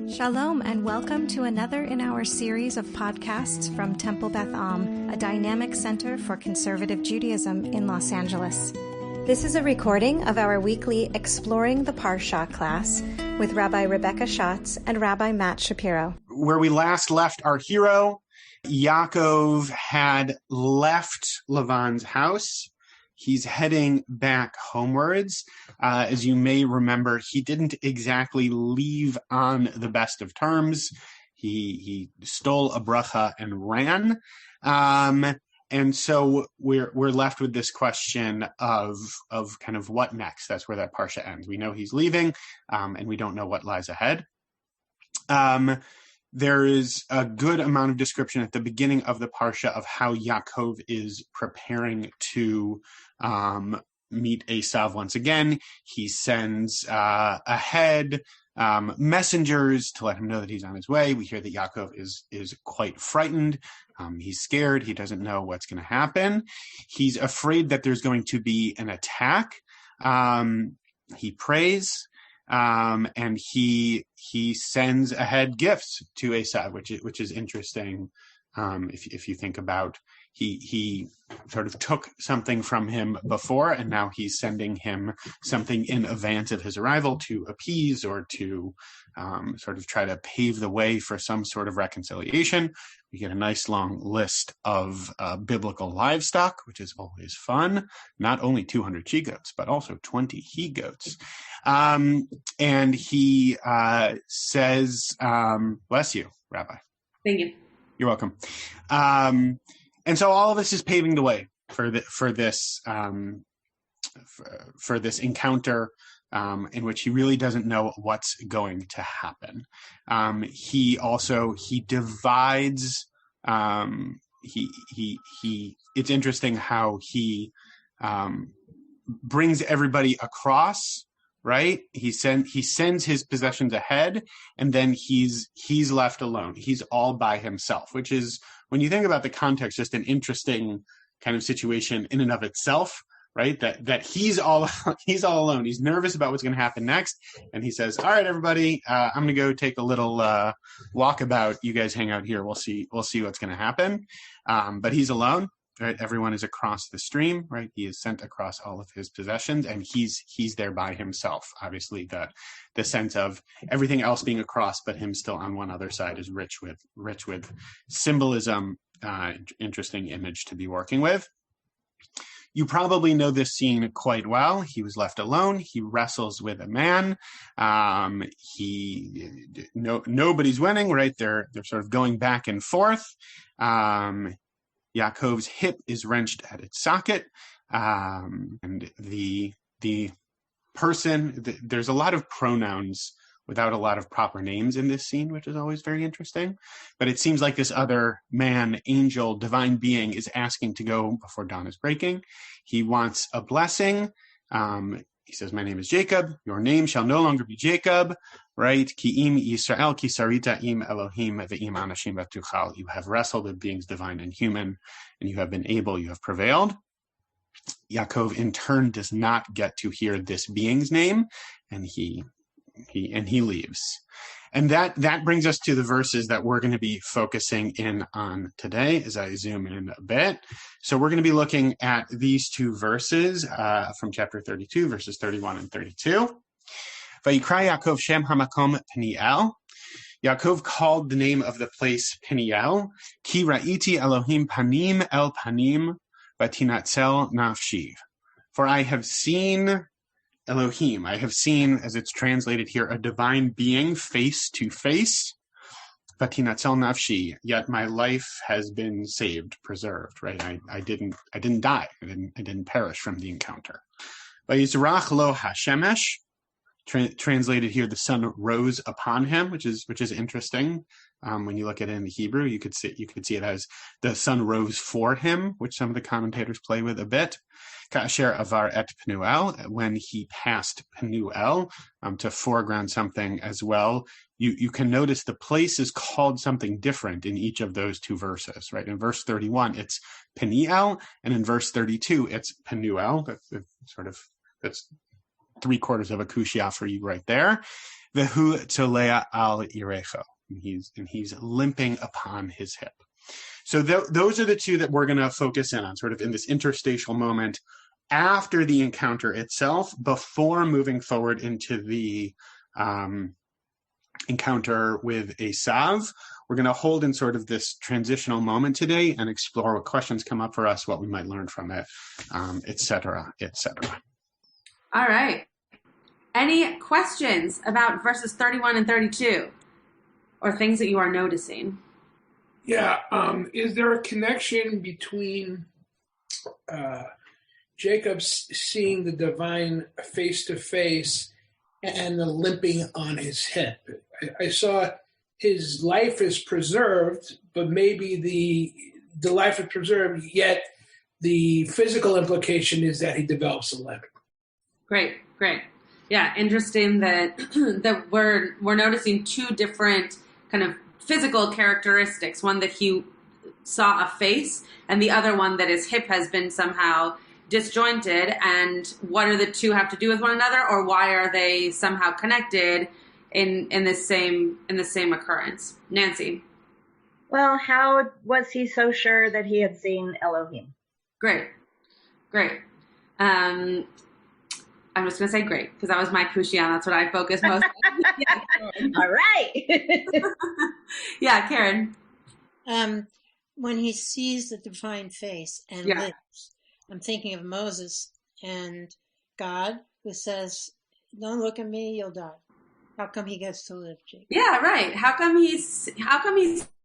Shalom and welcome to another in our series of podcasts from Temple Beth Am, a dynamic center for conservative Judaism in Los Angeles. This is a recording of our weekly Exploring the Parasha class with Rabbi Rebecca Schatz and Rabbi Matt Shapiro. Where we last left our hero, Yaakov had left Lavan's house. He's heading back homewards. As you may remember, he didn't exactly leave on the best of terms. He stole a bracha and ran. And so we're left with this question of kind of what next. That's where that parsha ends. We know he's leaving, and we don't know what lies ahead. There is a good amount of description at the beginning of the parsha of how Yaakov is preparing to meet Esav once again. He sends ahead messengers to let him know that he's on his way. We hear that Yaakov is quite frightened. He's scared. He doesn't know what's going to happen. He's afraid that there's going to be an attack. He prays. And he sends ahead gifts to Esav, which is interesting. If you think about, he sort of took something from him before, and now he's sending him something in advance of his arrival to appease or to sort of try to pave the way for some sort of reconciliation. We get a nice long list of biblical livestock, which is always fun. Not only 200 she-goats, but also 20 he-goats. And he says, bless you, Rabbi. Thank you. You're welcome. And so all of this is paving the way for this encounter in which he really doesn't know what's going to happen. He divides. It's interesting how he brings everybody across. Right? He sends his possessions ahead, and then he's left alone. He's all by himself, which is, when you think about the context, just an interesting kind of situation in and of itself, right? That he's all alone. He's nervous about what's going to happen next, and he says, "All right, everybody, I'm going to go take a little walkabout. You guys hang out here. We'll see what's going to happen." But he's alone. Right, everyone is across the stream. Right, he is sent across all of his possessions, and he's there by himself. Obviously, the sense of everything else being across, but him still on one other side is rich with symbolism. Interesting image to be working with. You probably know this scene quite well. He was left alone. He wrestles with a man. Nobody's winning. Right, they're sort of going back and forth. Yaakov's hip is wrenched at its socket, and the person, there's a lot of pronouns without a lot of proper names in this scene, which is always very interesting. But it seems like this other man, angel, divine being is asking to go before dawn is breaking. He wants a blessing. He says, "My name is Jacob. Your name shall no longer be Jacob." Right? Ki im Yisrael, ki sarita im Elohim ve'im anashim v'tuchal. You have wrestled with beings divine and human, and you have been able, you have prevailed. Yaakov, in turn, does not get to hear this being's name, and he leaves. And that brings us to the verses that we're going to be focusing in on today as I zoom in a bit. So we're going to be looking at these two verses from chapter 32, verses 31 and 32. Vayikra Yaakov Shem Hamakom Peniel. Yaakov called the name of the place Peniel. Ki ra'iti Elohim panim el panim vatinatzel nafshi. For I have seen Elohim. I have seen, as it's translated here, a divine being face to face. Vatinatzel nafshi. Yet my life has been saved, preserved. Right? I didn't die. I didn't perish from the encounter. Vayizrach lo hashemesh. Translated here, the sun rose upon him, which is interesting. When you look at it in the Hebrew, you could see it as the sun rose for him, which some of the commentators play with a bit. Ka'asher avar et Penuel, when he passed Penuel, to foreground something as well. You can notice the place is called something different in each of those two verses, right? In verse 31, it's Peniel, and in verse 32, it's Penuel. That's 3/4 of a kushia for you right there. Vehu tolea al irecho. And he's limping upon his hip. So those are the two that we're going to focus in on, sort of in this interstitial moment after the encounter itself, before moving forward into the encounter with Esav. We're going to hold in sort of this transitional moment today and explore what questions come up for us, what we might learn from it, et cetera, et cetera. All right. Any questions about verses 31 and 32 or things that you are noticing? Yeah. Is there a connection between Jacob seeing the divine face to face and the limping on his hip? I saw his life is preserved, but maybe the life is preserved, yet the physical implication is that he develops a limp. Great. Yeah, interesting that that we're noticing two different kind of physical characteristics. One that he saw a face, and the other one that his hip has been somehow disjointed. And what do the two have to do with one another, or why are they somehow connected in the same occurrence? Nancy. Well, how was he so sure that he had seen Elohim? Great. I'm just going to say great, because that was my kushia. That's what I focus most on. Yeah. All right. Yeah, Karen. When he sees the divine face and lives, I'm thinking of Moses and God, who says, "Don't look at me, you'll die." How come he gets to live, Jacob? Yeah, right. How come he's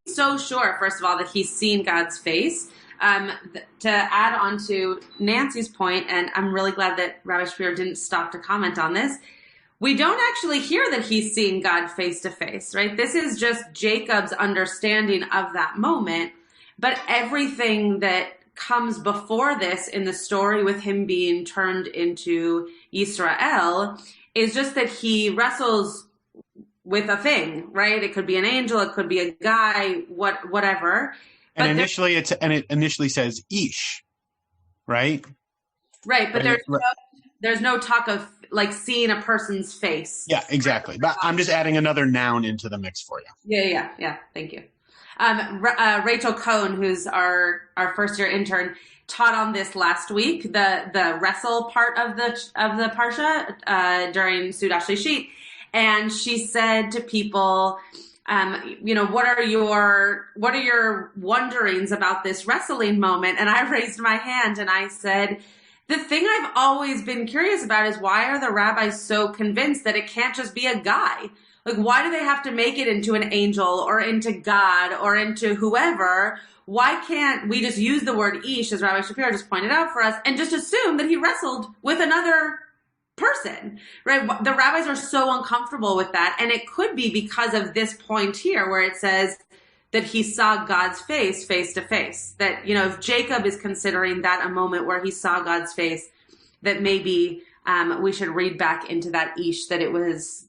so sure, first of all, that he's seen God's face? To add on to Nancy's point, and I'm really glad that Rabbi Shapiro didn't stop to comment on this, we don't actually hear that he's seeing God face to face, right? This is just Jacob's understanding of that moment. But everything that comes before this in the story with him being turned into Israel is just that he wrestles with a thing, right? It could be an angel, it could be a guy, whatever. And it initially says ish, right? Right, but there's no talk of like seeing a person's face. Yeah, exactly. But I'm just adding another noun into the mix for you. Yeah. Thank you. Rachel Cohn, who's our first year intern, taught on this last week, the wrestle part of the Parsha during Sudash Lishit, and she said to people, what are your wonderings about this wrestling moment? And I raised my hand and I said, the thing I've always been curious about is, why are the rabbis so convinced that it can't just be a guy? Like, why do they have to make it into an angel or into God or into whoever? Why can't we just use the word ish, as Rabbi Shapiro just pointed out for us, and just assume that he wrestled with another person, right? The rabbis are so uncomfortable with that. And it could be because of this point here where it says that he saw God's face to face. That, if Jacob is considering that a moment where he saw God's face, that maybe we should read back into that ish that it was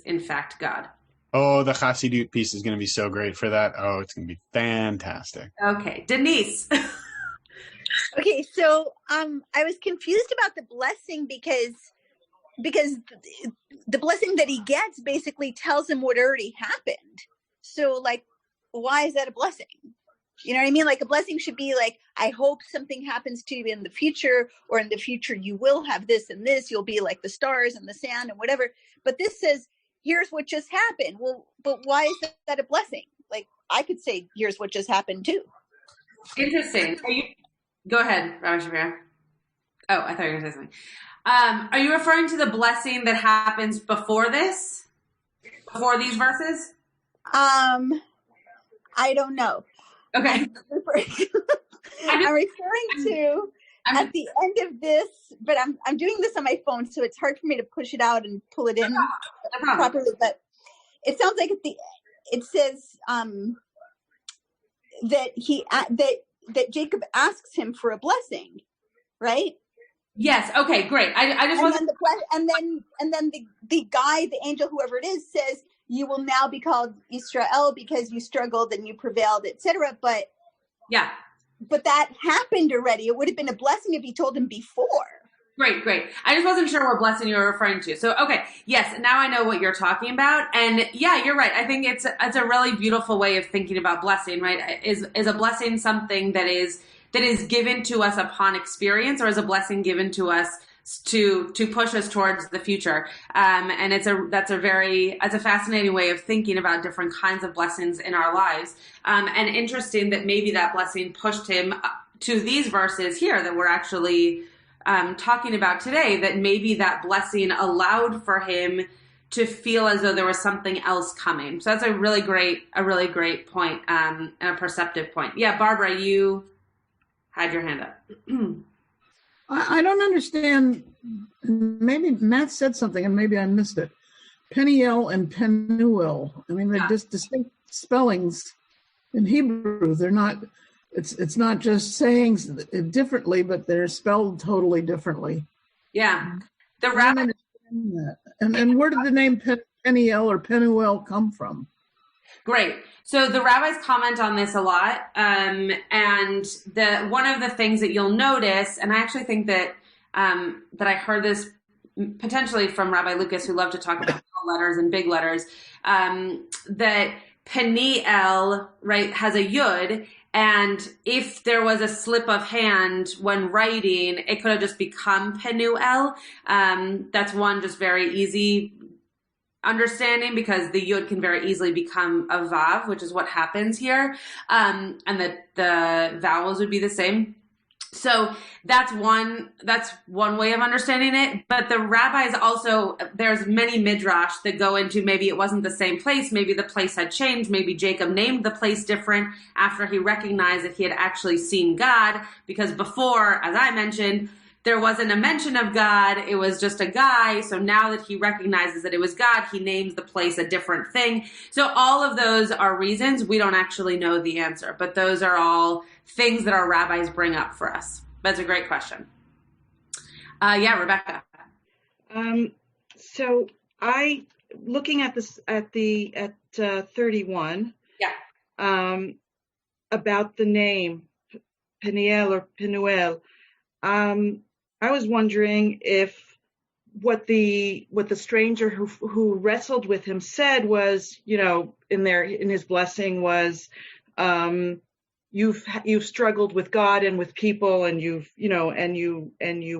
in fact God. Oh, the Chassidut piece is going to be so great for that. Oh, it's going to be fantastic. Okay, Denise. Okay, so I was confused about the blessing because the blessing that he gets basically tells him what already happened. So, like, why is that a blessing? You know what I mean? Like, a blessing should be like, I hope something happens to you in the future, or in the future you will have this and this. You'll be like the stars and the sand and whatever. But this says, here's what just happened. Well, but why is that a blessing? Like, I could say, here's what just happened too. Interesting. Go ahead, Rabbi Shapiro. Oh, I thought you were going to say something. Are you referring to the blessing that happens before this? Before these verses? I don't know. Okay. I'm referring to at the end of this, but I'm doing this on my phone, so it's hard for me to push it out and pull it in properly. But it sounds like it says that Jacob asks him for a blessing, right? Yes. Okay. Great. I just want. And then the guy, the angel, whoever it is, says, you will now be called Israel because you struggled and you prevailed, etc. But that happened already. It would have been a blessing if he told him before. Great. I just wasn't sure what blessing you were referring to. So, okay. Yes. Now I know what you're talking about. And yeah, you're right. I think it's a really beautiful way of thinking about blessing, right? Is a blessing something that is given to us upon experience, or is a blessing given to us to push us towards the future? And that's a fascinating way of thinking about different kinds of blessings in our lives. And interesting that maybe that blessing pushed him to these verses here that we're actually talking about today, that maybe that blessing allowed for him to feel as though there was something else coming. So that's a really great point, and a perceptive point. Yeah, Barbara, you had your hand up. I don't understand. Maybe Matt said something and maybe I missed it. Peniel and Penuel. I mean, they're just distinct spellings in Hebrew. They're not. It's not just saying differently, but they're spelled totally differently. Yeah. The Rabbi. And where did the name Peniel or Penuel come from? Great. So the rabbis comment on this a lot. And one of the things that you'll notice, and I actually think that I heard this potentially from Rabbi Lucas, who loved to talk about small letters and big letters, that Peniel, right, has a yud. And if there was a slip of hand when writing, it could have just become Penuel. That's one just very easy understanding, because the yud can very easily become a vav, which is what happens here. And the vowels would be the same. So that's one way of understanding it. But the rabbis also, there's many midrash that go into maybe it wasn't the same place. Maybe the place had changed. Maybe Jacob named the place different after he recognized that he had actually seen God. Because before, as I mentioned, there wasn't a mention of God. It was just a guy. So now that he recognizes that it was God, he names the place a different thing. So all of those are reasons. We don't actually know the answer, but those are all things that our rabbis bring up for us. That's a great question. Yeah, Rebecca. So looking at this at 31. Yeah. About the name Peniel or Penuel. I was wondering if what the stranger who wrestled with him said was, in his blessing was, you've struggled with God and with people, and you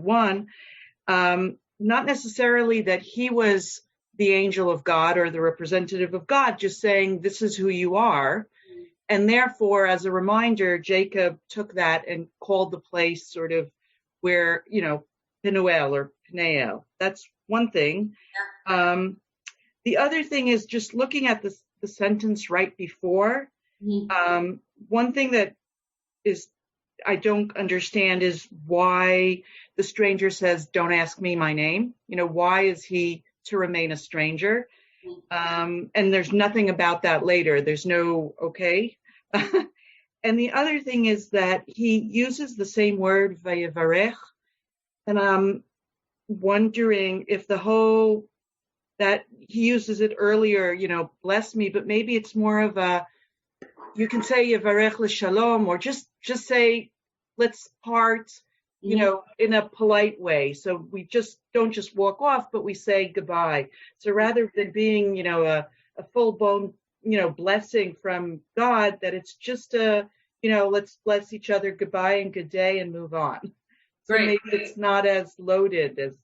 won. Not necessarily that he was the angel of God or the representative of God, just saying this is who you are. And therefore, as a reminder, Jacob took that and called the place sort of where, Penuel or Peniel. That's one thing. Yeah. The other thing is just looking at the sentence right before. Mm-hmm. One thing that I don't understand is why the stranger says, "Don't ask me my name." Why is he to remain a stranger? And there's nothing about that later. There's no, okay. And the other thing is that he uses the same word, vayevarech, and I'm wondering if that he uses it earlier, bless me, but maybe it's more of you can say yevarech l'shalom, or just say, let's part, in a polite way. So we don't just walk off, but we say goodbye. So rather than being, a full-blown, blessing from God, that it's just let's bless each other goodbye and good day and move on. So maybe it's not as loaded as,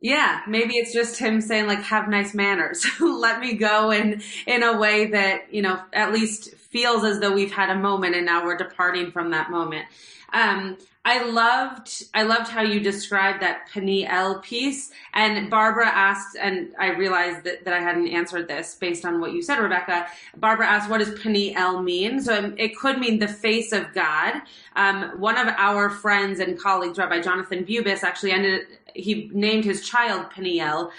Yeah, maybe it's just him saying, like, have nice manners. Let me go in a way that, at least feels as though we've had a moment and now we're departing from that moment. I loved how you described that Peniel piece. And Barbara asked, and I realized that I hadn't answered this based on what you said, Rebecca. Barbara asked, what does Peniel mean? So it could mean the face of God. One of our friends and colleagues, Rabbi Jonathan Bubis, actually he named his child Peniel,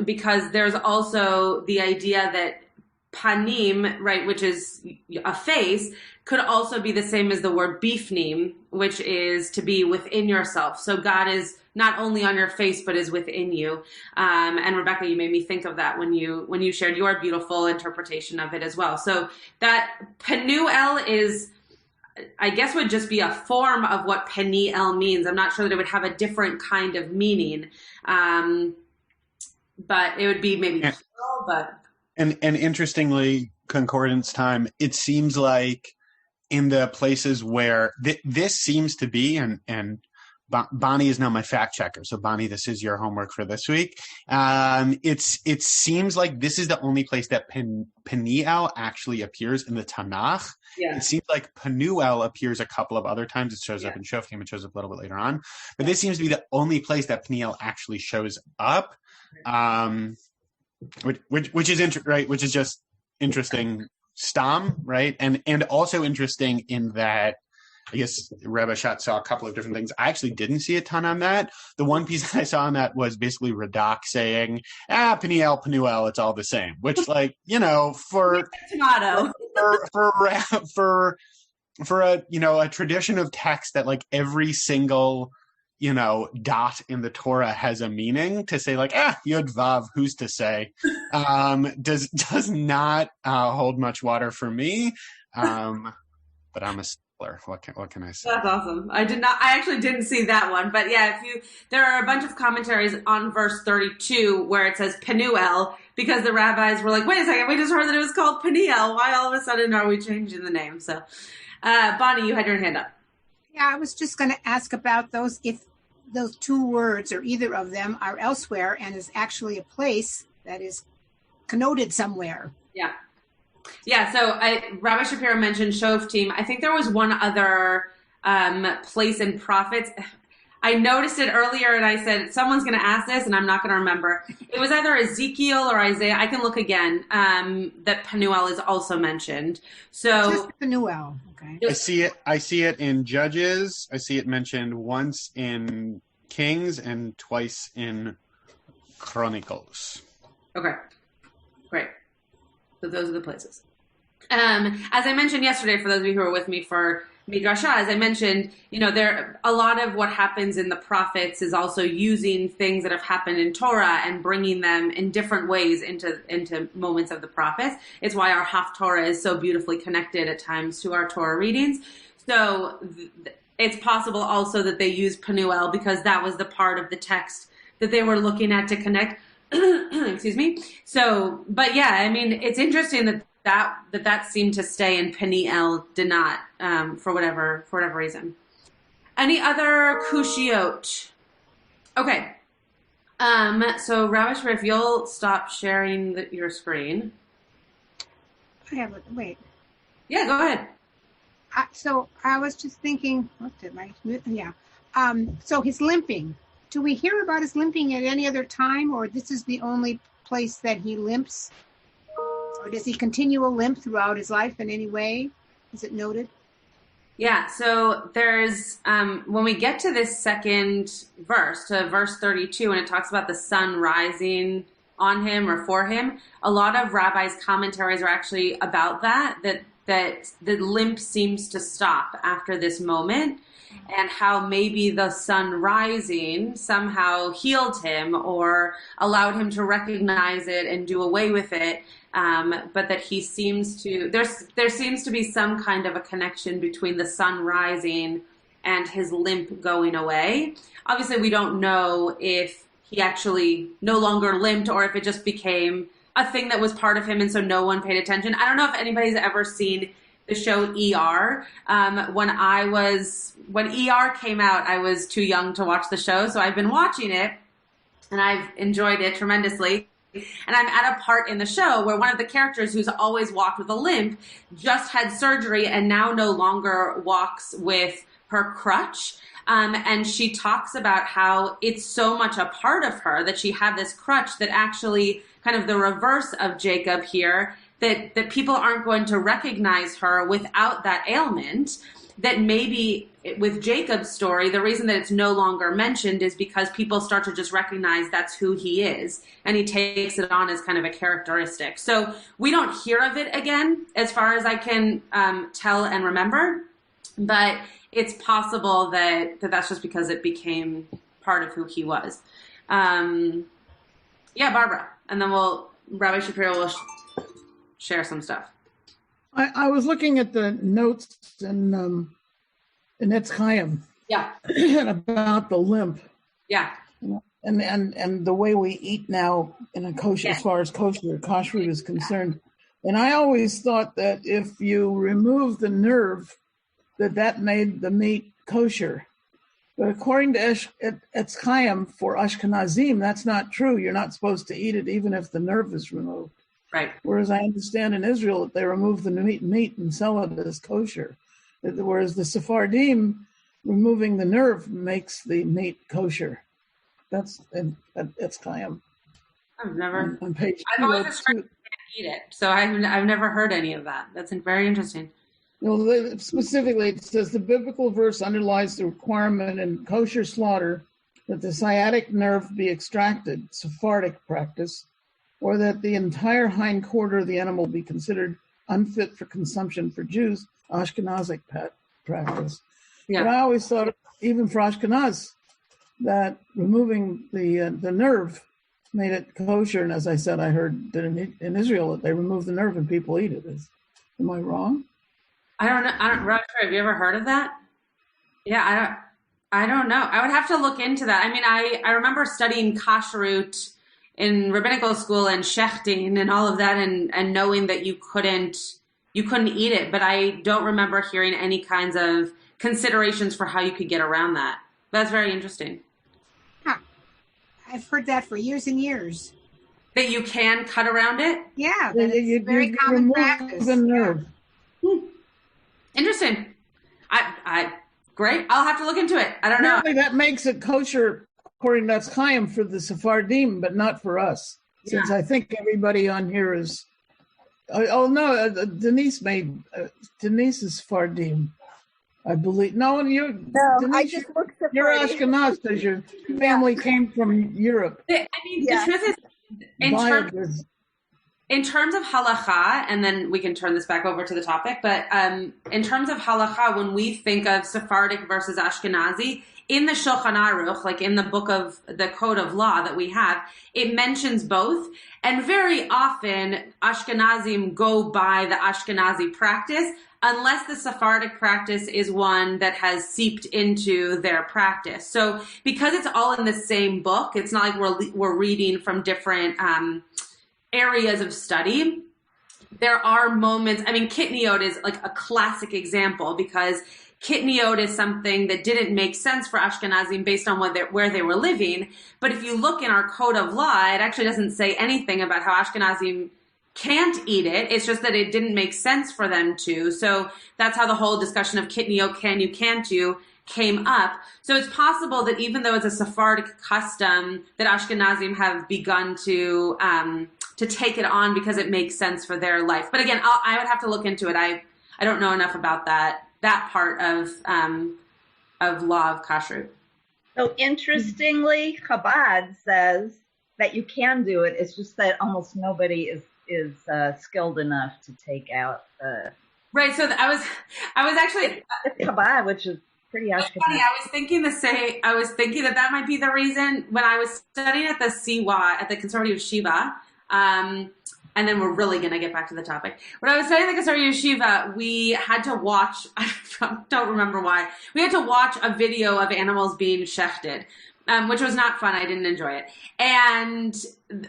because there's also the idea that panim, right, which is a face, could also be the same as the word bifnim, which is to be within yourself. So God is not only on your face, but is within you. And Rebecca, you made me think of that when you shared your beautiful interpretation of it as well. So that Penuel is I guess would just be a form of what Peniel means. I'm not sure that it would have a different kind of meaning. But it would be maybe plural, but. And interestingly, concordance time, it seems like in the places where this seems to be, and Bonnie is now my fact checker. So Bonnie, this is your homework for this week. It seems like this is the only place that Peniel actually appears in the Tanakh. Yeah. It seems like Penuel appears a couple of other times. It shows up in Shoftim. It shows up a little bit later on. But this seems to be the only place that Peniel actually shows up. Which is right, which is just interesting, stam, right, and also interesting in that I guess Rabbi Schatz saw a couple of different things. I actually didn't see a ton on that. The one piece that I saw on that was basically Radak saying, Peniel, Penuel, it's all the same, which, like, you know, for tomato for a, you know, a tradition of text that like every single, you know, dot in the Torah has a meaning, to say like, Yud Vav, who's to say, does not hold much water for me. But I'm a stickler. What can I say? That's awesome. I actually didn't see that one, but yeah, there are a bunch of commentaries on verse 32 where it says Penuel, because the rabbis were like, wait a second, we just heard that it was called Peniel. Why all of a sudden are we changing the name? So, Bonnie, you had your hand up. Yeah, I was just going to ask about those, if those two words or either of them are elsewhere and is actually a place that is connoted somewhere. Yeah. Yeah, so Rabbi Shapiro mentioned Shoftim. I think there was one other place in Prophets. I noticed it earlier and I said, someone's going to ask this and I'm not going to remember. It was either Ezekiel or Isaiah. I can look again, that Penuel is also mentioned. So just Penuel. Okay. I see it in Judges. I see it mentioned once in Kings and twice in Chronicles. Okay, great. So those are the places. As I mentioned yesterday, for those of you who were with me for Midrasha, as I mentioned, you know, a lot of what happens in the prophets is also using things that have happened in Torah and bringing them in different ways into moments of the prophets. It's why our Haftorah is so beautifully connected at times to our Torah readings. So it's possible also that they used Penuel because that was the part of the text that they were looking at to connect. Excuse me. So, but yeah, I mean, it's interesting that seemed to stay and Peniel did not, for whatever reason. Any other kushiot? Okay. So Rabbi Shapiro, if you'll stop sharing your screen. I have it. Wait. Yeah, go ahead. So I was just thinking, so his limping. Do we hear about his limping at any other time, or this is the only place that he limps? Or does he continue a limp throughout his life in any way? Is it noted? Yeah, so there's, when we get to this second verse, to verse 32, and it talks about the sun rising on him or for him, a lot of rabbis' commentaries are actually about that the limp seems to stop after this moment, and how maybe the sun rising somehow healed him or allowed him to recognize it and do away with it. But that he seems to, there seems to be some kind of a connection between the sun rising and his limp going away. Obviously, we don't know if he actually no longer limped or if it just became a thing that was part of him and so no one paid attention. I don't know if anybody's ever seen the show ER. When ER came out, I was too young to watch the show, so I've been watching it and I've enjoyed it tremendously. And I'm at a part in the show where one of the characters, who's always walked with a limp, just had surgery and now no longer walks with her crutch. And she talks about how it's so much a part of her that she had this crutch that actually kind of the reverse of Jacob here, that people aren't going to recognize her without that ailment. That maybe with Jacob's story, the reason that it's no longer mentioned is because people start to just recognize that's who he is, and he takes it on as kind of a characteristic. So we don't hear of it again, as far as I can tell and remember, but it's possible that that's just because it became part of who he was. Yeah, Barbara, and then Rabbi Shapiro will share some stuff. I was looking at the notes in Etz Chaim. Yeah. About the limp. Yeah. And the way we eat now in a kosher, as far as kashrut is concerned. And I always thought that if you remove the nerve, that made the meat kosher. But according to Etz Chaim, for Ashkenazim, that's not true. You're not supposed to eat it even if the nerve is removed. Right. Whereas I understand in Israel that they remove the meat and sell it as kosher. Whereas the Sephardim, removing the nerve makes the meat kosher. That's Etz Chaim. I've never. On page I've always just heard you can't eat it, so I've never heard any of that. That's very interesting. Well, specifically, it says the biblical verse underlies the requirement in kosher slaughter that the sciatic nerve be extracted, Sephardic practice, or that the entire hind quarter of the animal be considered unfit for consumption for Jews, Ashkenazic practice. Yeah. But I always thought, even for Ashkenaz, that removing the nerve made it kosher. And as I said, I heard that in Israel that they remove the nerve and people eat it. Am I wrong? I don't know. Roger, have you ever heard of that? Yeah, I don't know. I would have to look into that. I mean, I remember studying kashrut in rabbinical school and shechting and all of that, and knowing that you couldn't eat it, but I don't remember hearing any kinds of considerations for how you could get around that. That's very interesting. Huh. I've heard that for years and years. That you can cut around it? Yeah, that it's very common practice. The nerve. Yeah. Interesting. I great. I'll have to look into it. I don't know. That makes it kosher according to Etz Chaim for the Sephardim, but not for us. Since I think everybody on here is. Denise is Sephardim, I believe. No, Denise, I just looked Sephardi. You're Ashkenaz because your family came from Europe. I mean, the truth is, in terms of halacha, and then we can turn this back over to the topic, but in terms of halacha, when we think of Sephardic versus Ashkenazi, in the Shulchan Aruch, like in the book of the code of law that we have, it mentions both. And very often, Ashkenazim go by the Ashkenazi practice, unless the Sephardic practice is one that has seeped into their practice. So because it's all in the same book, it's not like we're reading from different areas of study. There are moments, I mean, kitniot is like a classic example because kitniot is something that didn't make sense for Ashkenazim based on where they were living. But if you look in our code of law, it actually doesn't say anything about how Ashkenazim can't eat it. It's just that it didn't make sense for them to. So that's how the whole discussion of kitniot, can you, can't you, came up. So it's possible that even though it's a Sephardic custom, that Ashkenazim have begun to take it on because it makes sense for their life. But again, I would have to look into it. I don't know enough about that part of law of kashrut. So interestingly, Chabad says that you can do it. It's just that almost nobody is skilled enough to take out the. Right. So I was actually it's Chabad, which is pretty Ashkenazi. Funny. I was thinking that might be the reason when I was studying at the CY at the Conservative Yeshiva. And then we're really going to get back to the topic. When I was studying the Conservative Yeshiva, we had to watch, I don't remember why, we had to watch a video of animals being shechted, which was not fun. I didn't enjoy it. And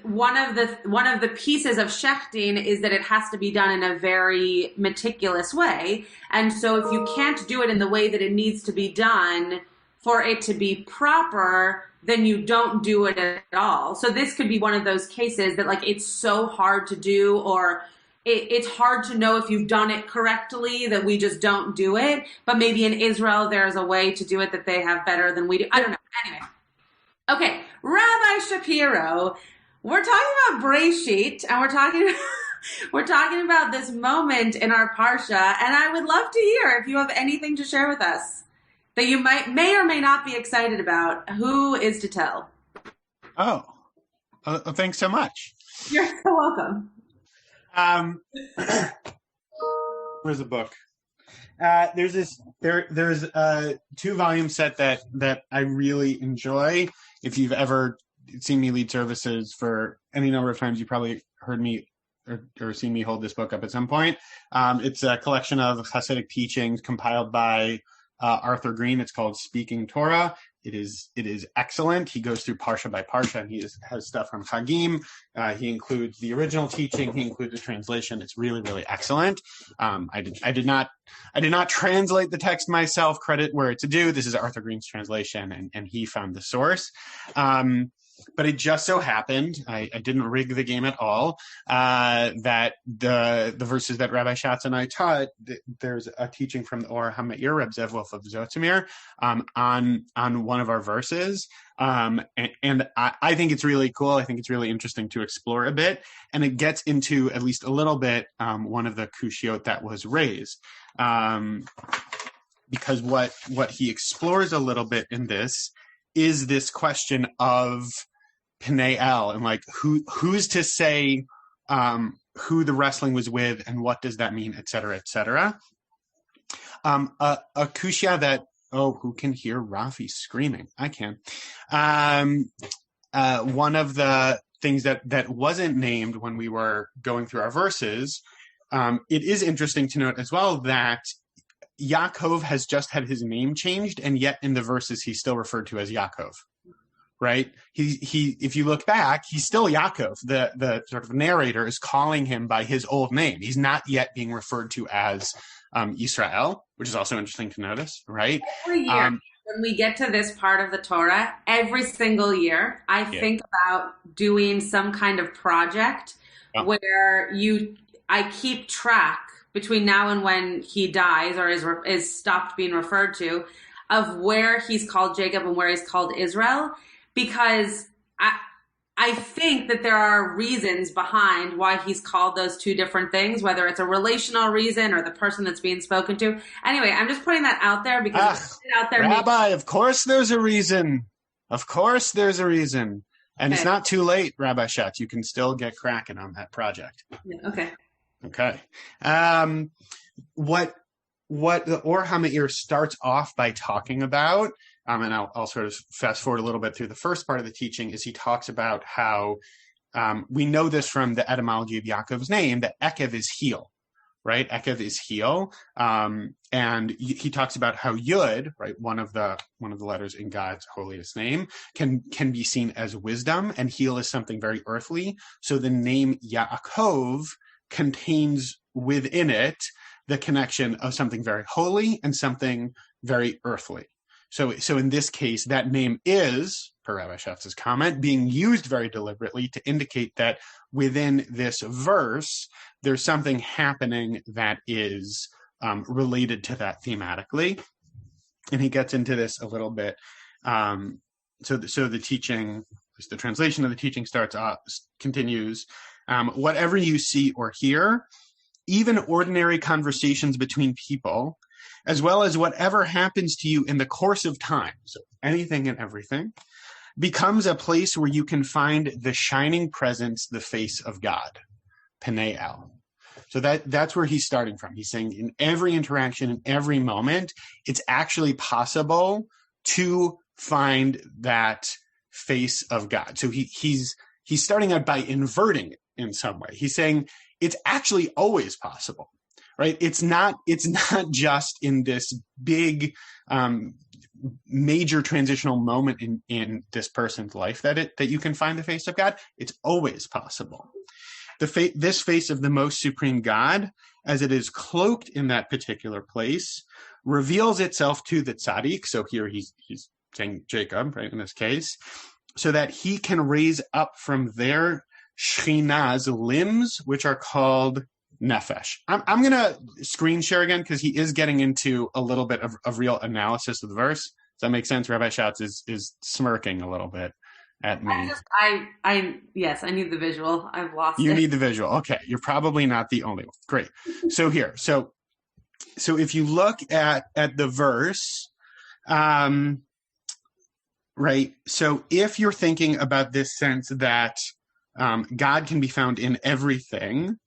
one of the pieces of shechting is that it has to be done in a very meticulous way. And so if you can't do it in the way that it needs to be done for it to be proper, then you don't do it at all. So this could be one of those cases that like it's so hard to do, or it's hard to know if you've done it correctly that we just don't do it. But maybe in Israel there's a way to do it that they have better than we do. I don't know. Anyway. Okay, Rabbi Shapiro, we're talking about Breshit, and we're talking about this moment in our Parsha, and I would love to hear if you have anything to share with us that you may or may not be excited about. Who is to tell? Thanks so much. You're so welcome. Where's the book? There's a 2-volume set that I really enjoy. If you've ever seen me lead services for any number of times, you probably heard me or seen me hold this book up at some point. It's a collection of Hasidic teachings compiled by Arthur Green. It's called Speaking Torah. It is excellent. He goes through parsha by parsha, and he has stuff from Chagim. He includes the original teaching. He includes the translation. It's really, really excellent. I did not translate the text myself. Credit where it's due. This is Arthur Green's translation, and he found the source. But it just so happened, I didn't rig the game at all, that the verses that Rabbi Schatz and I taught, there's a teaching from the Or HaMeir, Reb Zev Wolf of Zotzimir, on one of our verses. And I think it's really cool. I think it's really interesting to explore a bit. And it gets into at least a little bit one of the kushiot that was raised. Because what he explores a little bit in this is this question of Pnei El, and like who's to say who the wrestling was with, and what does that mean, et cetera, et cetera. A kushia that, who can hear Rafi screaming? I can. One of the things that wasn't named when we were going through our verses, it is interesting to note as well that Yaakov has just had his name changed, and yet in the verses he's still referred to as Yaakov, right? He if you look back, he's still Yaakov. The sort of narrator is calling him by his old name. He's not yet being referred to as Yisrael, which is also interesting to notice, right? Every year, when we get to this part of the Torah, every single year, I think about doing some kind of project where I keep track between now and when he dies or is stopped being referred to, of where he's called Jacob and where he's called Israel, because I think that there are reasons behind why he's called those two different things, whether it's a relational reason or the person that's being spoken to. Anyway, I'm just putting that out there because Rabbi, of course there's a reason. Of course there's a reason. And It's not too late, Rabbi Schatz. You can still get cracking on that project. Yeah, okay. Okay. What the Or HaMeir starts off by talking about, and I'll sort of fast forward a little bit through the first part of the teaching, is he talks about how we know this from the etymology of Yaakov's name, that Ekev is heel, right? Ekev is heel. And he talks about how Yud, right, one of the letters in God's holiest name, can be seen as wisdom, and heel is something very earthly. So the name Yaakov contains within it the connection of something very holy and something very earthly. So in this case, that name is, per Rabbi Schatz's comment, being used very deliberately to indicate that within this verse, there's something happening that is related to that thematically. And he gets into this a little bit. So the teaching, the translation of the teaching continues. Whatever you see or hear, even ordinary conversations between people, as well as whatever happens to you in the course of time, so anything and everything, becomes a place where you can find the shining presence, the face of God, Pnei El. So that's where he's starting from. He's saying in every interaction, in every moment, it's actually possible to find that face of God. So he's starting out by inverting it in some way. He's saying it's actually always possible, right? It's not just in this big major transitional moment in this person's life that you can find the face of God. It's always possible. This face of the most supreme God, as it is cloaked in that particular place, reveals itself to the tzaddik. So here he's saying Jacob, right, in this case, so that he can raise up from their Shechina's limbs, which are called nefesh. I'm going to screen share again because he is getting into a little bit of real analysis of the verse. Does that make sense? Rabbi Schatz is smirking a little bit at me. Yes, I need the visual. I've lost it. You need the visual. Okay. You're probably not the only one. Great. So here, so if you look at the verse, right. So if you're thinking about this sense that God can be found in everything,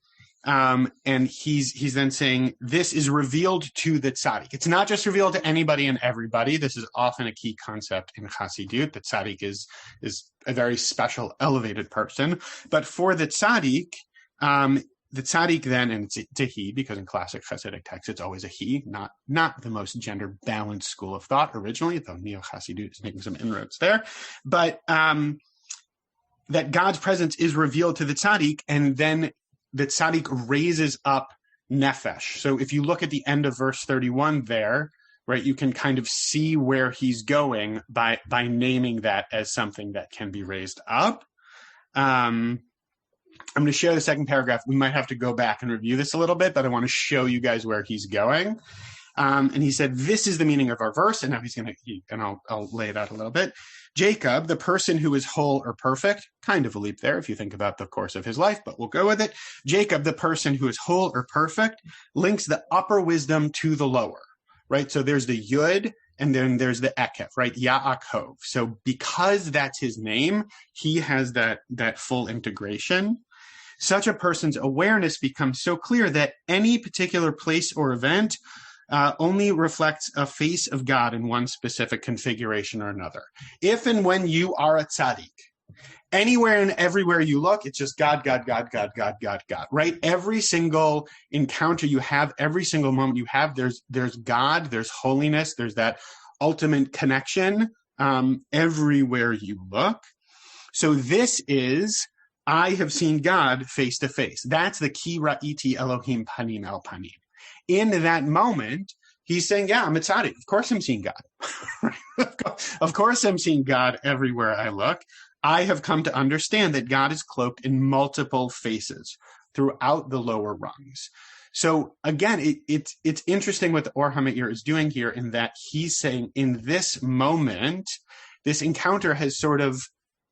and he's then saying this is revealed to the tzaddik. It's not just revealed to anybody and everybody. This is often a key concept in Chassidut. The tzaddik is a very special, elevated person. But for the tzaddik, the tzaddik then, and it's a he, because in classic Hasidic texts it's always a he, not the most gender balanced school of thought originally, though Neo-Hasidut is making some inroads there. But that God's presence is revealed to the tzaddik, and then the tzaddik raises up nefesh. So if you look at the end of verse 31 there, right, you can kind of see where he's going by naming that as something that can be raised up. I'm going to share the second paragraph. We might have to go back and review this a little bit, but I want to show you guys where he's going. And he said, this is the meaning of our verse. And now he's going to, and I'll lay it out a little bit. Jacob, the person who is whole or perfect, kind of a leap there if you think about the course of his life, but we'll go with it. Jacob, the person who is whole or perfect, links the upper wisdom to the lower, right? So there's the Yud, and then there's the Ekef, right? Yaakov. So because that's his name, he has that full integration. Such a person's awareness becomes so clear that any particular place or event only reflects a face of God in one specific configuration or another. If and when you are a tzaddik, anywhere and everywhere you look, it's just God, God, God, God, God, God, God, right? Every single encounter you have, every single moment you have, there's God, there's holiness, there's that ultimate connection everywhere you look. So this is, I have seen God face to face. That's the ki ra'iti Elohim panim el panim. In that moment, he's saying, yeah, I'm a tzaddik. Of course I'm seeing God. Of course I'm seeing God everywhere I look. I have come to understand that God is cloaked in multiple faces throughout the lower rungs. So again, it's interesting what the Or HaMeir is doing here, in that he's saying in this moment, this encounter has sort of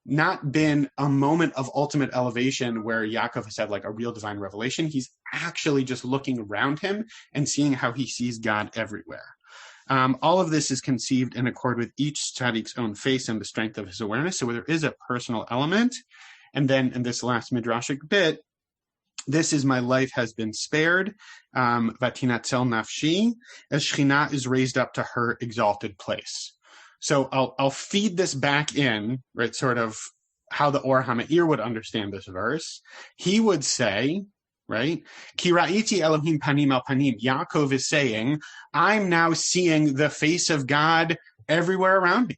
not been a moment of ultimate elevation where Yaakov has had like a real divine revelation. He's actually just looking around him and seeing how he sees God everywhere. All of this is conceived in accord with each tzaddik's own face and the strength of his awareness. So there is a personal element. And then in this last midrashic bit, this is my life has been spared, vatinatzel nafshi, as Shekhinah is raised up to her exalted place. So I'll feed this back in, right, sort of how the Or HaMeir would understand this verse. He would say, right, Ki ra'iti Elohim panim al panim. Yaakov is saying, I'm now seeing the face of God everywhere around me,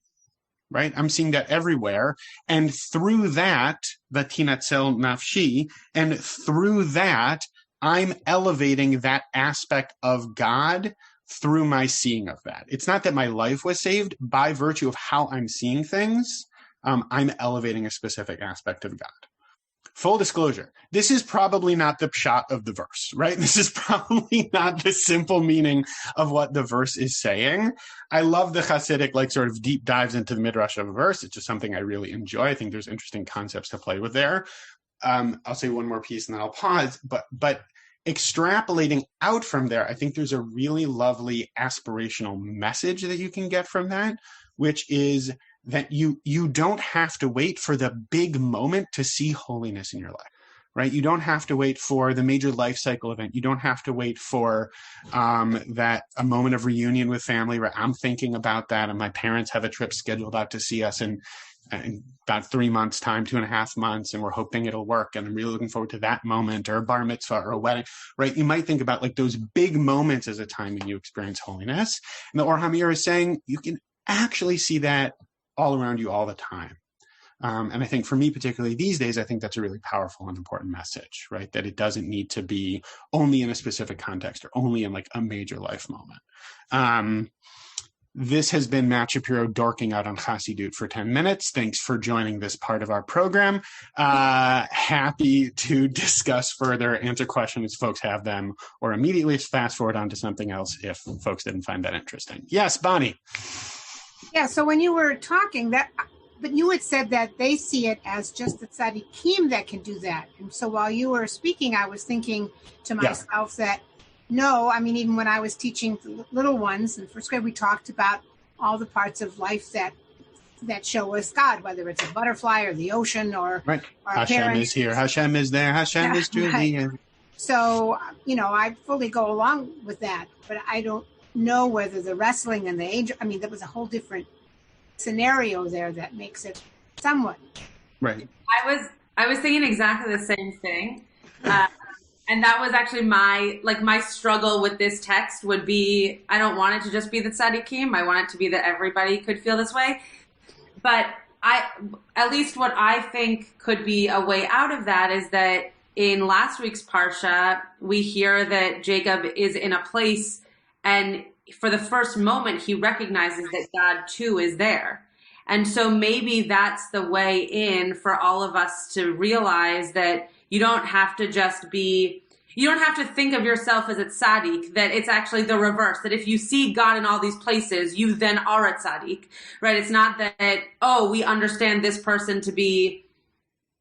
right? I'm seeing that everywhere. And through that, vatinatzel nafshi, and through that, I'm elevating that aspect of God through my seeing of that. It's not that my life was saved. By virtue of how I'm seeing things, I'm elevating a specific aspect of God. Full disclosure, this is probably not the pshat of the verse, right? This is probably not the simple meaning of what the verse is saying. I love the Hasidic, like, sort of deep dives into the midrash of a verse. It's just something I really enjoy. I think there's interesting concepts to play with there. I'll say one more piece and then I'll pause, but extrapolating out from there, I think there's a really lovely aspirational message that you can get from that, which is that you don't have to wait for the big moment to see holiness in your life, right? You don't have to wait for the major life cycle event. You don't have to wait for that a moment of reunion with family, where I'm thinking about that and my parents have a trip scheduled out to see us in about 3 months time, 2.5 months, and we're hoping it'll work. And I'm really looking forward to that moment, or a bar mitzvah or a wedding, right? You might think about like those big moments as a time when you experience holiness. And the Or HaMeir is saying you can actually see that all around you all the time. And I think for me, particularly these days, I think that's a really powerful and important message, right? That it doesn't need to be only in a specific context or only in like a major life moment. This has been Matt Shapiro dorking out on Chassidut for 10 minutes. Thanks for joining this part of our program. Happy to discuss further, answer questions if folks have them, or immediately fast forward on to something else if folks didn't find that interesting. Yes, Bonnie. Yeah, so when you were talking, but you had said that they see it as just the tzaddikim that can do that. And so while you were speaking, I was thinking to myself that, no, I mean, even when I was teaching the little ones in first grade, we talked about all the parts of life that show us God, whether it's a butterfly or the ocean or right. Our Hashem parents. Is here, Hashem is there, Hashem is truly here. So, I fully go along with that, but I don't know whether the wrestling and the angel, I mean, there was a whole different scenario there that makes it somewhat. Right. I was thinking exactly the same thing. And that was actually my struggle with this text would be, I don't want it to just be the tzaddikim. I want it to be that everybody could feel this way. But at least what I think could be a way out of that is that in last week's Parsha, we hear that Jacob is in a place, and for the first moment, he recognizes that God too is there. And so maybe that's the way in for all of us to realize that you don't have to think of yourself as a tzaddik, that it's actually the reverse, that if you see God in all these places, you then are a tzaddik, right? It's not that, we understand this person to be,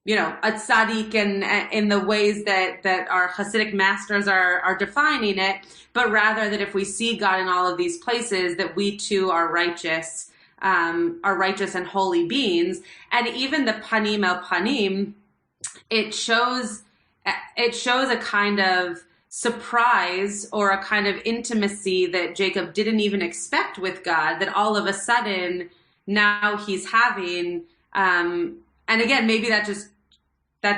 a tzaddik and in the ways that our Hasidic masters are defining it, but rather that if we see God in all of these places, that we too are righteous and holy beings. And even the panim el panim, it shows a kind of surprise or a kind of intimacy that Jacob didn't even expect with God, that all of a sudden now he's having. And again, maybe that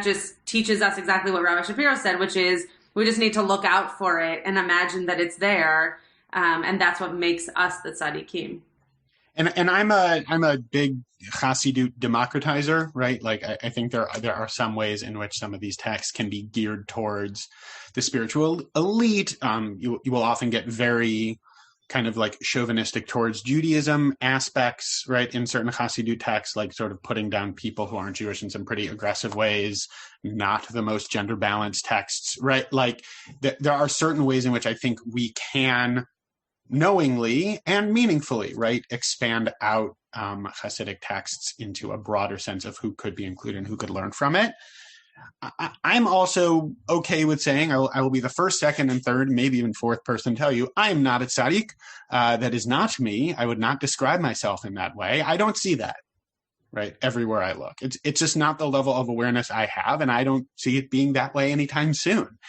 just teaches us exactly what Rabbi Shapiro said, which is we just need to look out for it and imagine that it's there. And that's what makes us the tzaddikim. And I'm a big Chassidut democratizer, right? Like I think there are some ways in which some of these texts can be geared towards the spiritual elite. You will often get very kind of like chauvinistic towards Judaism aspects, right? In certain Chassidut texts, like sort of putting down people who aren't Jewish in some pretty aggressive ways, not the most gender balanced texts, right? Like there are certain ways in which I think we can knowingly and meaningfully, right, expand out Hasidic texts into a broader sense of who could be included and who could learn from it. I'm also okay with saying I will be the first, second, and third, maybe even fourth person to tell you I am not a tzaddik. That is not me. I would not describe myself in that way. I don't see that, right, everywhere I look. It's just not the level of awareness I have, and I don't see it being that way anytime soon.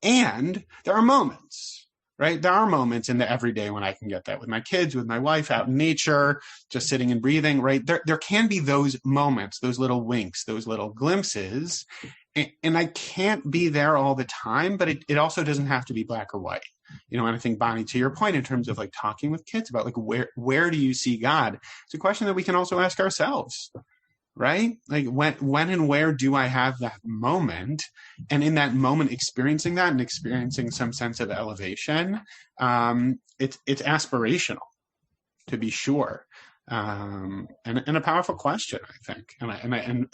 And there are moments. Right? There are moments in the everyday when I can get that with my kids, with my wife, out in nature, just sitting and breathing, right? There can be those moments, those little winks, those little glimpses. And I can't be there all the time, but it also doesn't have to be black or white. And I think, Bonnie, to your point in terms of like talking with kids about like where do you see God? It's a question that we can also ask ourselves. Right? Like when and where do I have that moment? And in that moment, experiencing that and experiencing some sense of elevation, it's aspirational, to be sure, and a powerful question, I think.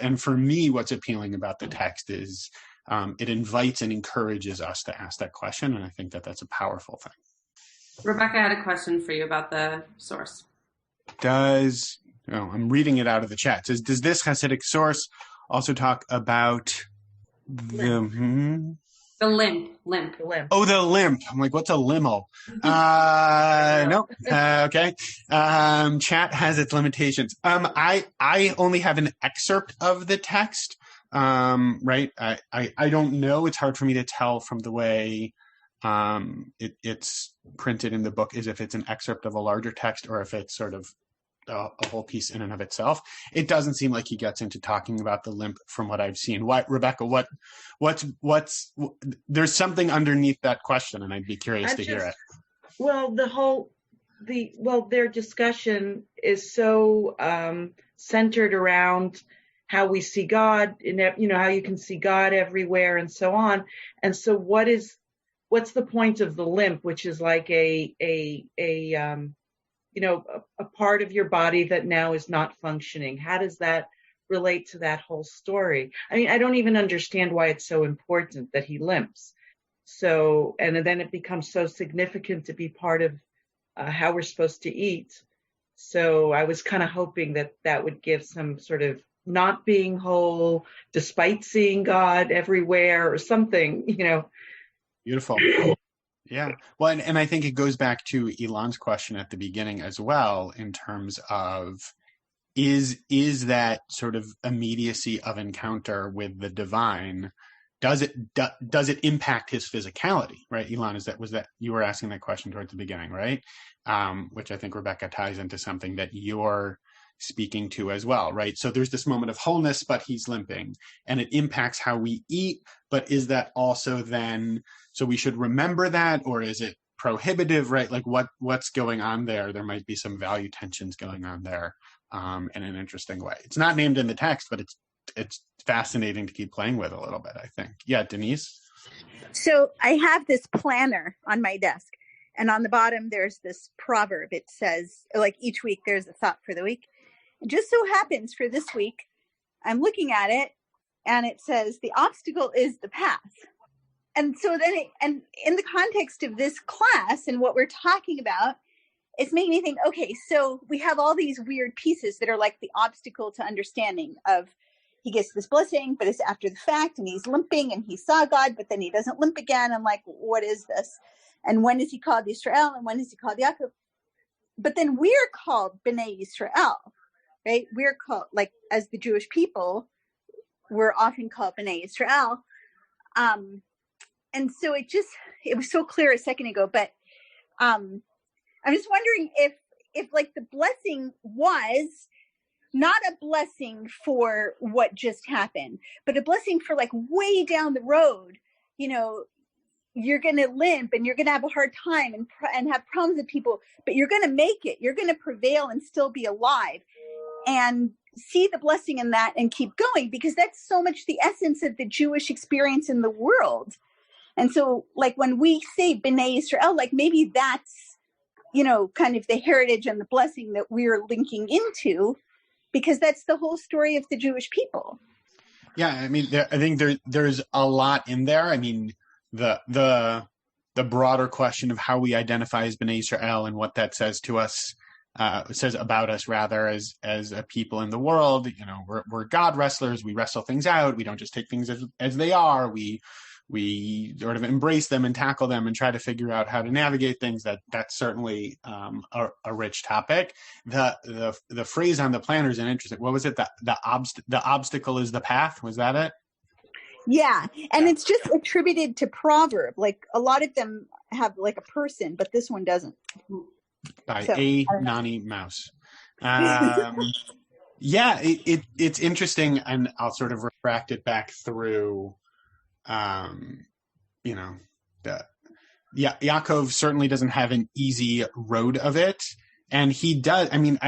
And for me, what's appealing about the text is it invites and encourages us to ask that question, and I think that's a powerful thing. Rebecca had a question for you about the source. I'm reading it out of the chat. It says, does this Hasidic source also talk about the limp? Oh, the limp. I'm like, what's a limo? No. Okay. Chat has its limitations. I only have an excerpt of the text. Right. I don't know. It's hard for me to tell from the way it's printed in the book, is if it's an excerpt of a larger text or if it's sort of a whole piece in and of itself. It doesn't seem like he gets into talking about the limp from what I've seen. Rebecca, what's there's something underneath that question, and I'd be curious to hear it. Well, their discussion is so centered around how we see God, how you can see God everywhere and so on. And so what's the point of the limp, which is like a part of your body that now is not functioning? How does that relate to that whole story? I mean, I don't even understand why it's so important that he limps. So, and then it becomes so significant to be part of how we're supposed to eat. So I was kind of hoping that would give some sort of not being whole despite seeing God everywhere or something, Beautiful. Yeah. Well, and I think it goes back to Elon's question at the beginning as well, in terms of is that sort of immediacy of encounter with the divine, does it impact his physicality, right? Elon, was that you were asking that question towards the beginning, right? Which I think, Rebecca, ties into something that you're speaking to as well, right? So there's this moment of wholeness, but he's limping, and it impacts how we eat. But is that also then, so we should remember that, or is it prohibitive, right? Like what's going on there? There might be some value tensions going on there in an interesting way. It's not named in the text, but it's fascinating to keep playing with a little bit, I think. Yeah, Denise? So I have this planner on my desk, and on the bottom there's this proverb. It says, like, each week there's a thought for the week. It just so happens for this week, I'm looking at it, and it says, the obstacle is the path. And so then, and in the context of this class and what we're talking about, it's making me think, okay, so we have all these weird pieces that are like the obstacle to understanding of, he gets this blessing, but it's after the fact, and he's limping, and he saw God, but then he doesn't limp again. I'm like, what is this? And when is he called Israel, and when is he called Yaakov? But then we're called B'nai Israel, right? We're called, like, as the Jewish people, we're often called B'nai Israel. And so it was so clear a second ago, but I'm just wondering if like the blessing was not a blessing for what just happened, but a blessing for like way down the road. You know, you're going to limp and you're going to have a hard time and have problems with people, but you're going to make it. You're going to prevail and still be alive, and see the blessing in that and keep going, because that's so much the essence of the Jewish experience in the world. And so, like, when we say B'nai Israel, like, maybe that's, you know, kind of the heritage and the blessing that we're linking into, because that's the whole story of the Jewish people. Yeah, I mean, I think there's a lot in there. I mean, the broader question of how we identify as B'nai Israel and what that says to us, says about us, rather, as a people in the world. You know, we're God wrestlers. We wrestle things out. We don't just take things as they are. We sort of embrace them and tackle them and try to figure out how to navigate things. That's certainly a rich topic. The phrase on the planner is an interesting. What was it? The obstacle is the path. Was that it? Yeah, and it's just attributed to proverb. Like, a lot of them have like a person, but this one doesn't. By A. Nani Mouse. Yeah, it's interesting, and I'll sort of refract it back through. You know, Yaakov certainly doesn't have an easy road of it, and he does. I mean,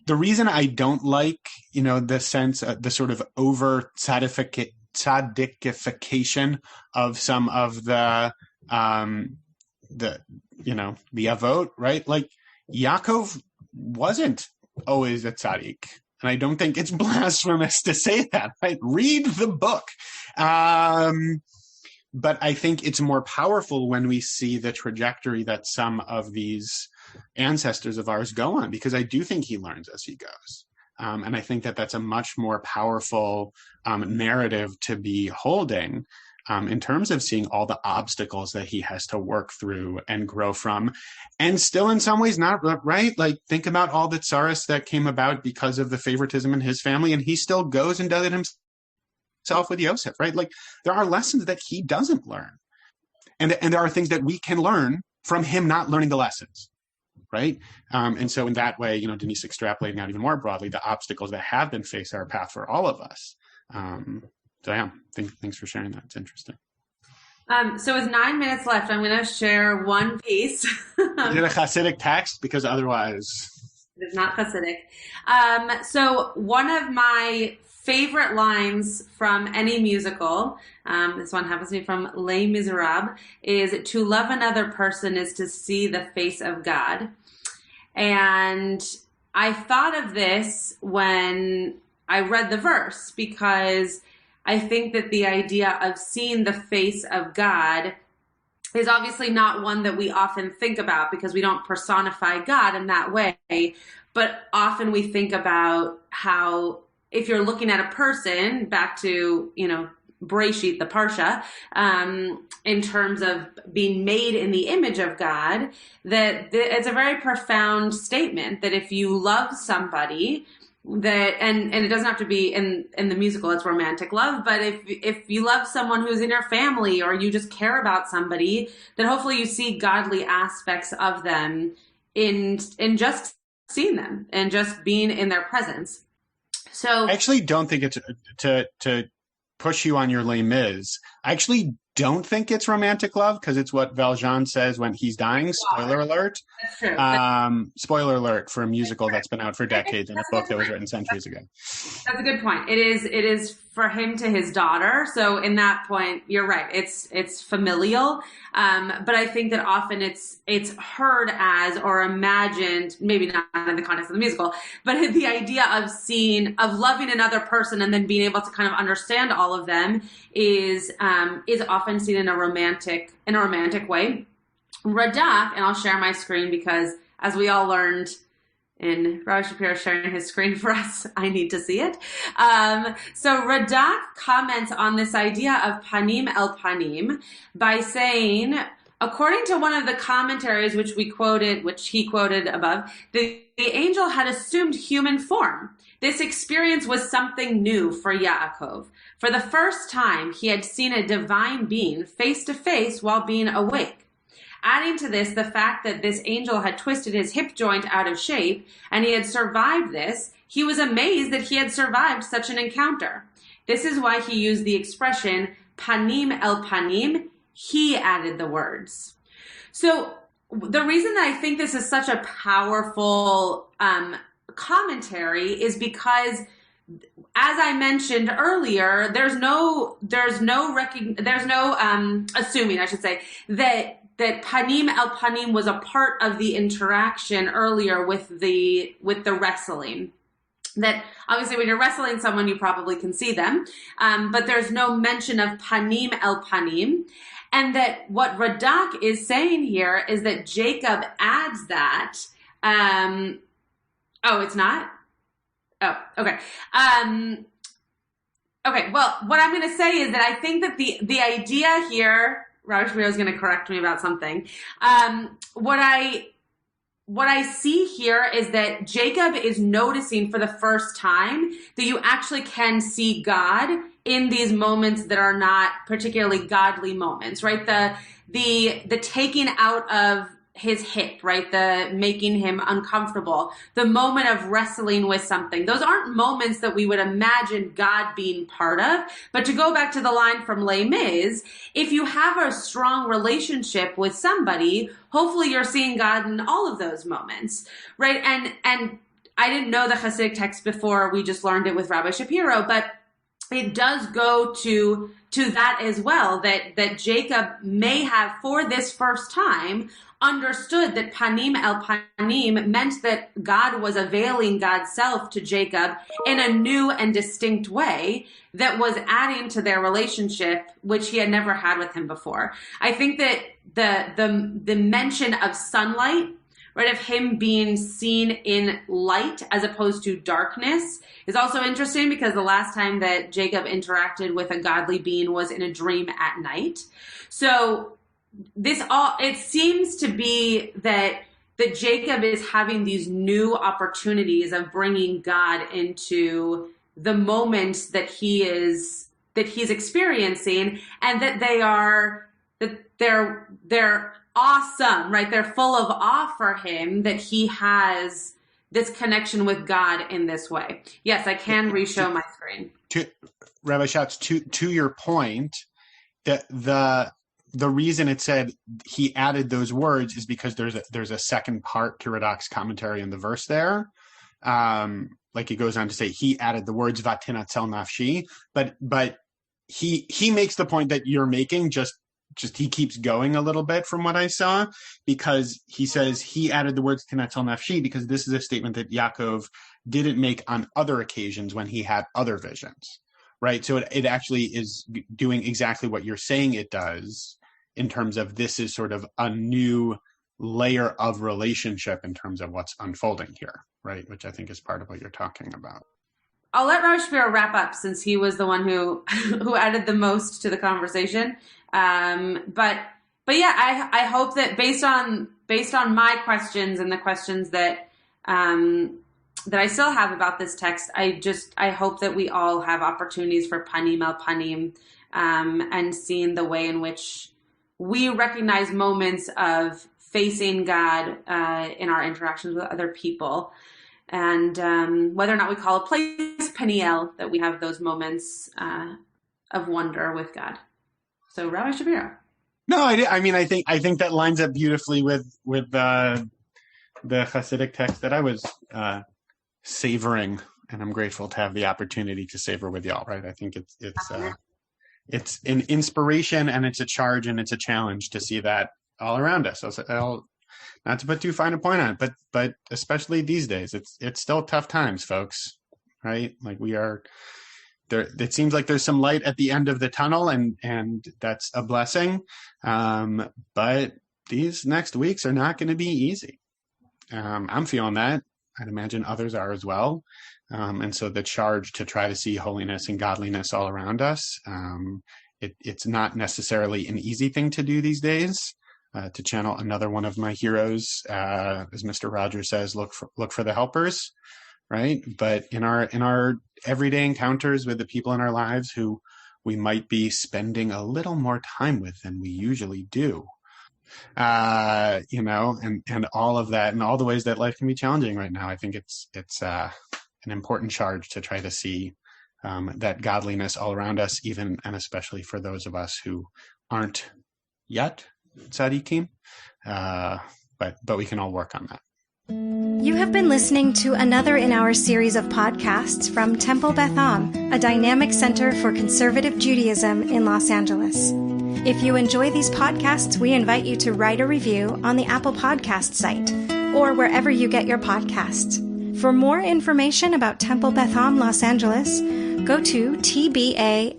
the reason I don't like, you know, the sense, the sort of over tzaddikification of some of the you know, the avot, right? Like, Yaakov wasn't always a tzaddik. And I don't think it's blasphemous to say that, right? Read the book. But I think it's more powerful when we see the trajectory that some of these ancestors of ours go on, because I do think he learns as he goes. And I think that that's a much more powerful narrative to be holding in terms of seeing all the obstacles that he has to work through and grow from, and still in some ways not, right? Like, think about all the tsaros that came about because of the favoritism in his family, and he still goes and does it himself with Yosef, right? Like, there are lessons that he doesn't learn. And there are things that we can learn from him not learning the lessons, right? And so in that way, you know, Denise extrapolating out even more broadly, the obstacles that have been faced are a path for all of us. So yeah, thanks for sharing that. It's interesting. So with 9 minutes left, I'm going to share one piece. Is it a Hasidic text? Because otherwise... It is not Hasidic. So one of my favorite lines from any musical, this one happens to be from Les Miserables, is, to love another person is to see the face of God. And I thought of this when I read the verse, because I think that the idea of seeing the face of God is obviously not one that we often think about, because we don't personify God in that way. But often we think about how, if you're looking at a person, back to, you know, Bereshit, the Parsha, in terms of being made in the image of God, that it's a very profound statement that if you love somebody, that, and it doesn't have to be in the musical, it's romantic love, but if you love someone who's in your family, or you just care about somebody, then hopefully you see godly aspects of them in just seeing them and just being in their presence. So I actually don't think it's to push you on your Les Mis. I actually don't think it's romantic love because it's what Valjean says when he's dying. Spoiler alert. That's true. Spoiler alert for a musical that's been out for decades and a book that was written centuries ago. That's a good point. It is for him to his daughter. So in that point, you're right. It's familial. But I think that often it's heard as or imagined, maybe not in the context of the musical, but the idea of loving another person and then being able to kind of understand all of them is often seen in a romantic way. Radak, and I'll share my screen because as we all learned in Rabbi Shapiro sharing his screen for us, I need to see it. So Radak comments on this idea of panim el panim by saying, according to one of the commentaries which he quoted above, the angel had assumed human form. This experience was something new for Yaakov. For the first time, he had seen a divine being face to face while being awake. Adding to this, the fact that this angel had twisted his hip joint out of shape and he had survived this, he was amazed that he had survived such an encounter. This is why he used the expression panim el panim. He added the words. So the reason that I think this is such a powerful commentary is because, as I mentioned earlier, there's no assuming, I should say, that panim el panim was a part of the interaction earlier with the wrestling. That obviously when you're wrestling someone, you probably can see them, but there's no mention of panim el panim. And that what Radak is saying here is that Jacob adds that. It's not? Oh, okay. Okay, well, what I'm going to say is that I think that the idea here, Rabbi Shapiro is going to correct me about something. What I see here is that Jacob is noticing for the first time that you actually can see God in these moments that are not particularly godly moments, right? The taking out of his hip, right? The making him uncomfortable, the moment of wrestling with something. Those aren't moments that we would imagine God being part of. But to go back to the line from Les Mis, if you have a strong relationship with somebody, hopefully you're seeing God in all of those moments, right? And I didn't know the Hasidic text before we just learned it with Rabbi Shapiro, but it does go to that as well, that Jacob may have, for this first time, understood that panim el panim meant that God was availing God's self to Jacob in a new and distinct way that was adding to their relationship, which he had never had with him before. I think that the mention of sunlight, right, of him being seen in light as opposed to darkness is also interesting because the last time that Jacob interacted with a godly being was in a dream at night. So it seems to be that Jacob is having these new opportunities of bringing God into the moments that he's experiencing, and that they're awesome, right? They're full of awe for him that he has this connection with God in this way. Yes, I can re-show my screen. Rabbi Schatz, to your point, the reason it said he added those words is because there's a second part to Radak's commentary in the verse there. Like he goes on to say he added the words vatinatzel nafshi, but he makes the point that you're making, just he keeps going a little bit from what I saw, because he says he added the words tinatzel nafshi because this is a statement that Yaakov didn't make on other occasions when he had other visions, right? So it actually is doing exactly what you're saying it does, in terms of this is sort of a new layer of relationship in terms of what's unfolding here, right? Which I think is part of what you're talking about. I'll let Rabbi Shapiro wrap up since he was the one who added the most to the conversation. But yeah, I hope that based on my questions and the questions that I still have about this text, I hope that we all have opportunities for panim el panim, and seeing the way in which we recognize moments of facing God in our interactions with other people. And whether or not we call a place Peniel, that we have those moments of wonder with God. So, Rabbi Shapiro. No, I mean, I think that lines up beautifully with the Hasidic text that I was savoring, and I'm grateful to have the opportunity to savor with y'all. Right? I think it's an inspiration, and it's a charge, and it's a challenge to see that all around us. Not to put too fine a point on it, but especially these days, it's still tough times, folks. Right? Like we are there. It seems like there's some light at the end of the tunnel, and that's a blessing. But these next weeks are not going to be easy. I'm feeling that. I'd imagine others are as well. And so the charge to try to see holiness and godliness all around us, it's not necessarily an easy thing to do these days. To channel another one of my heroes, as Mr. Rogers says, look for the helpers, right? But in our everyday encounters with the people in our lives who we might be spending a little more time with than we usually do, and all of that, and all the ways that life can be challenging right now, I think it's an important charge to try to see that godliness all around us, even and especially for those of us who aren't yet tzaddikim, but we can all work on that. You have been listening to another in our series of podcasts from Temple Beth Am, a dynamic center for conservative Judaism in Los Angeles. If you enjoy these podcasts, we invite you to write a review on the Apple Podcast site or wherever you get your podcasts. For more information about Temple Beth Am Los Angeles, go to tbala.org.